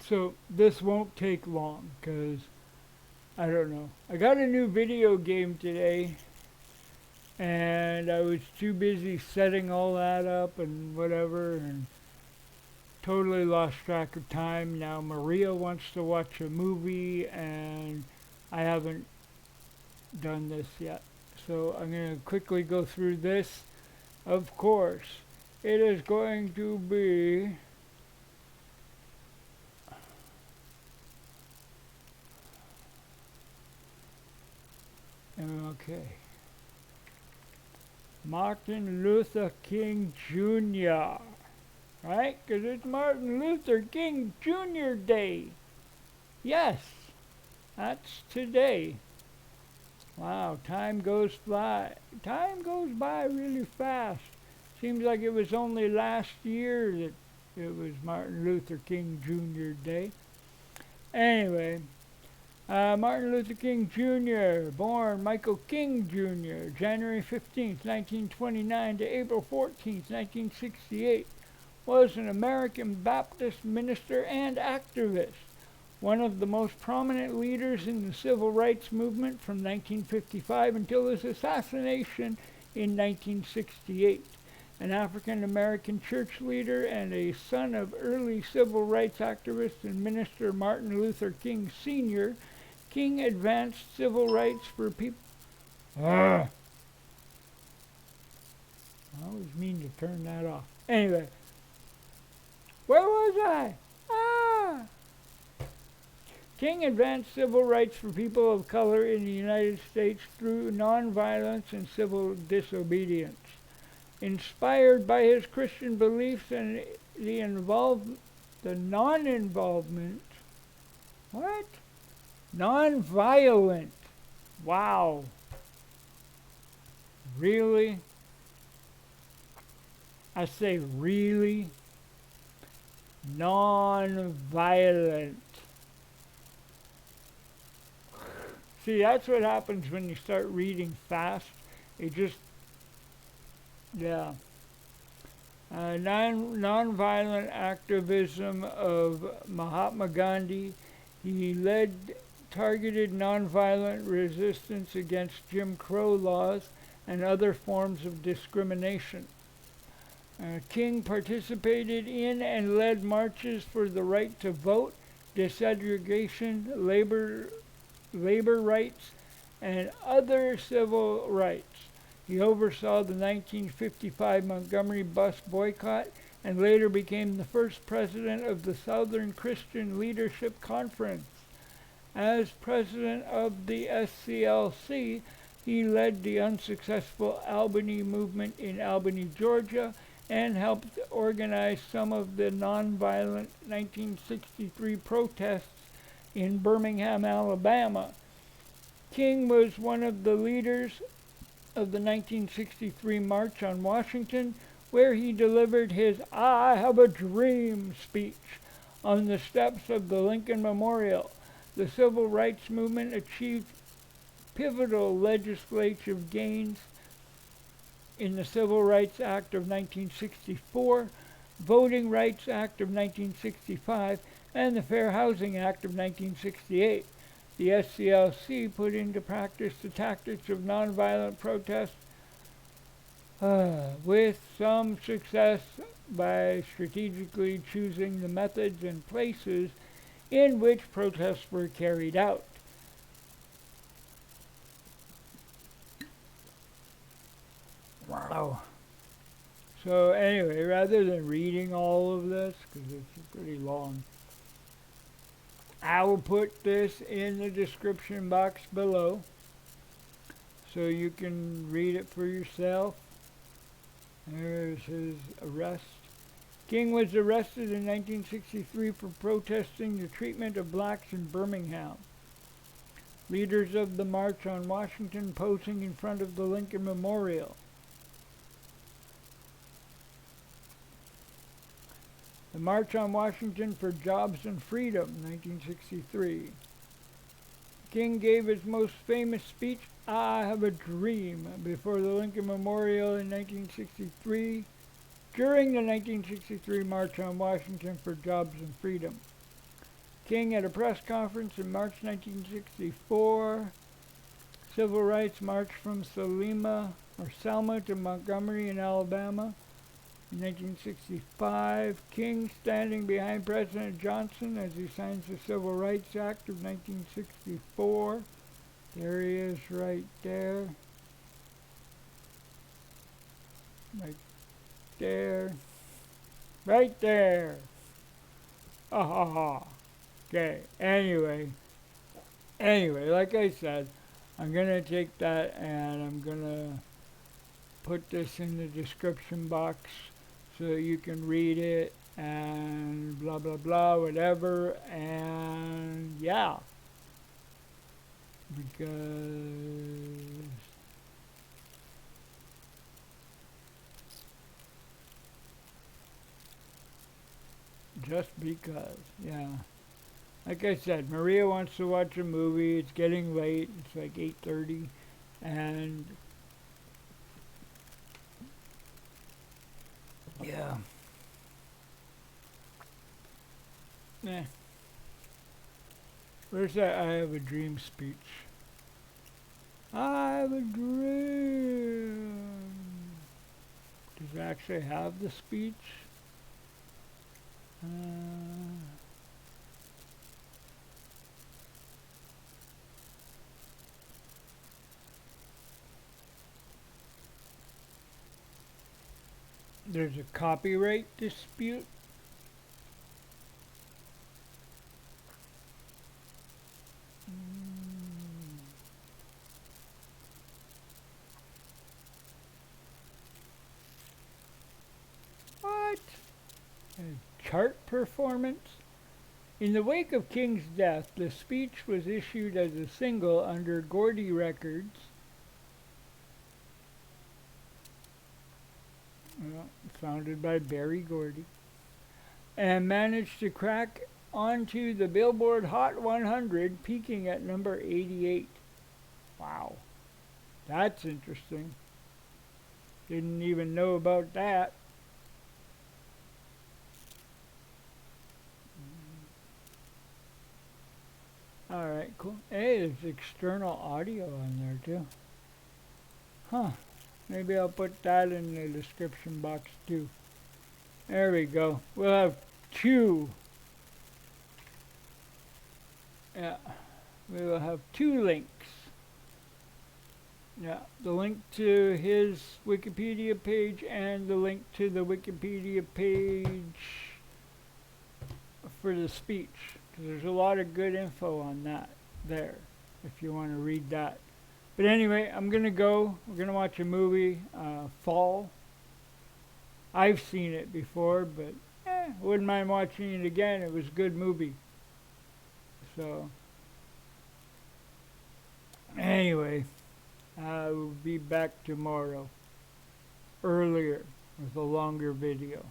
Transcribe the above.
So this won't take long because I don't know. I got a new video game today and I was too busy setting all that up and whatever and totally lost track of time. Now Maria wants to watch a movie and I haven't done this yet. So I'm going to quickly go through this. Of course, it is going to be okay. Martin Luther King Jr. Right? Because it's Martin Luther King Jr. Day. Yes, that's today. Wow, time goes by. Time goes by really fast. Seems like it was only last year that it was Martin Luther King Jr. Day. Anyway, Martin Luther King Jr., born Michael King Jr., January 15th, 1929 to April 14th, 1968, was an American Baptist minister and activist, one of the most prominent leaders in the civil rights movement from 1955 until his assassination in 1968. An African American church leader and a son of early civil rights activist and minister Martin Luther King Sr., King advanced civil rights for people. I always mean to turn that off. Anyway, where was I? King advanced civil rights for people of color in the United States through nonviolence and civil disobedience. Inspired by his Christian beliefs and the non-involvement, what? Non-violent. Wow. Really? I say really? Non-violent. See, that's what happens when you start reading fast. It just, yeah. Non-violent activism of Mahatma Gandhi. He led targeted nonviolent resistance against Jim Crow laws and other forms of discrimination. King participated in and led marches for the right to vote, desegregation, labor rights, and other civil rights. He oversaw the 1955 Montgomery bus boycott and later became the first president of the Southern Christian Leadership Conference. As president of the SCLC, he led the unsuccessful Albany movement in Albany, Georgia, and helped organize some of the nonviolent 1963 protests in Birmingham, Alabama. King was one of the leaders of the 1963 March on Washington, where he delivered his "I Have a Dream" speech on the steps of the Lincoln Memorial. The civil rights movement achieved pivotal legislative gains in the Civil Rights Act of 1964, Voting Rights Act of 1965, and the Fair Housing Act of 1968. The SCLC put into practice the tactics of nonviolent protest with some success by strategically choosing the methods and places in which protests were carried out. Wow. So anyway, rather than reading all of this, because it's pretty long, I will put this in the description box below so you can read it for yourself. There's his arrest. King was arrested in 1963 for protesting the treatment of blacks in Birmingham. Leaders of the March on Washington posing in front of the Lincoln Memorial. The March on Washington for Jobs and Freedom, 1963. King gave his most famous speech, "I Have a Dream," before the Lincoln Memorial in 1963, during the 1963 March on Washington for Jobs and Freedom. King at a press conference in March 1964. Civil Rights March from Selma to Montgomery in Alabama. In 1965, King standing behind President Johnson as he signs the Civil Rights Act of 1964. There he is right there. Right there. Right there. Ha ha ha. Okay, anyway, like I said, I'm going to take that and I'm going to put this in the description box so that you can read it and blah blah blah whatever, and yeah, because yeah, like I said, Maria wants to watch a movie. It's getting late. It's like 8:30, and yeah. Nah. Where's that I have a dream speech? I have a dream. Does it actually have the speech? There's a copyright dispute. What? A chart performance? In the wake of King's death, the speech was issued as a single under Gordy Records. Founded by Barry Gordy, and managed to crack onto the Billboard Hot 100, peaking at number 88. Wow, that's interesting. Didn't even know about that. Alright, cool. Hey, there's external audio on there too. Huh. Maybe I'll put that in the description box too. There we go. We'll have two. Yeah. We will have two links. Yeah. The link to his Wikipedia page and the link to the Wikipedia page for the speech. Because there's a lot of good info on that there, if you want to read that. But anyway, I'm going to go. We're going to watch a movie, Fall. I've seen it before, but wouldn't mind watching it again. It was a good movie. So, anyway, I will be back tomorrow, earlier, with a longer video.